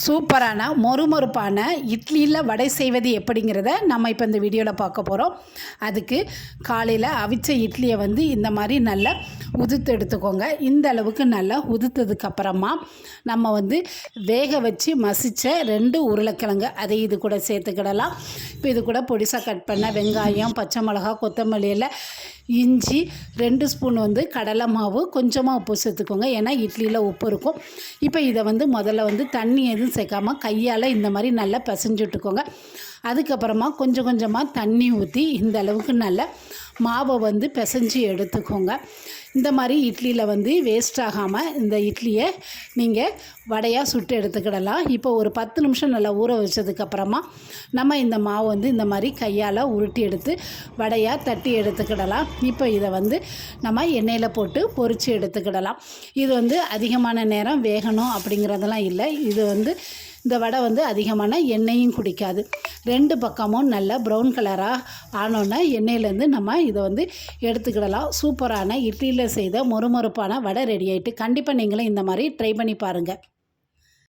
சூப்பரான மொறுமொறுப்பான இட்லியில் வடை செய்வது எப்படிங்கிறத நம்ம இப்போ இந்த வீடியோவில் பார்க்க போகிறோம். அதுக்கு காலையில் அவிச்ச இட்லியை இந்த மாதிரி நல்லா உதுத்து எடுத்துக்கோங்க. இந்த அளவுக்கு நல்லா உதுத்ததுக்கப்புறமா நம்ம வேக வச்சு மசித்த 2 உருளைக்கிழங்கு அதை இது கூட சேர்த்துக்கிடலாம். இப்போ இது கூட பொடிசாக கட் பண்ண வெங்காயம், பச்சை மிளகா, கொத்தமல்லி இலை, இஞ்சி, 2 ஸ்பூன் கடலை மாவு, கொஞ்சமாக உப்பு சேர்த்துக்கோங்க. ஏன்னா இட்லியில் உப்பு இருக்கும். இப்போ இதை முதல்ல தண்ணி எதுவும் சேர்க்காமல் கையால் இந்த மாதிரி நல்லா பிசைஞ்சு விட்டுக்கோங்க. அதுக்கப்புறமா கொஞ்சம் கொஞ்சமாக தண்ணி ஊற்றி இந்த அளவுக்கு நல்ல மாவை பிசைஞ்சு எடுத்துக்கோங்க. இந்த மாதிரி இட்லியில் வேஸ்ட் ஆகாமல் இந்த இட்லியை நீங்கள் வடையாக சுட்டு எடுத்துக்கிடலாம். இப்போ ஒரு 10 நிமிஷம் நல்லா ஊற வச்சதுக்கப்புறமா நம்ம இந்த மாவு இந்த மாதிரி கையால் உருட்டி எடுத்து வடையாக தட்டி எடுத்துக்கிடலாம். இப்போ இதை நம்ம எண்ணெயில் போட்டு பொரித்து எடுத்துக்கிடலாம். இது அதிகமான நேரம் வேகணும் அப்படிங்கிறதெல்லாம் இல்லை. இது இந்த வடை அதிகமான எண்ணெயும் குடிக்காது. 2 பக்கமும் நல்லா ப்ரௌன் கலராக ஆனோன்னா எண்ணெயிலேருந்து நம்ம இதை எடுத்துக்கிடலாம். சூப்பரான இட்லியில் செய்த மொறுமொறுப்பான வடை ரெடி ஆகிட்டு. கண்டிப்பாக நீங்களும் இந்த மாதிரி ட்ரை பண்ணி பாருங்கள்.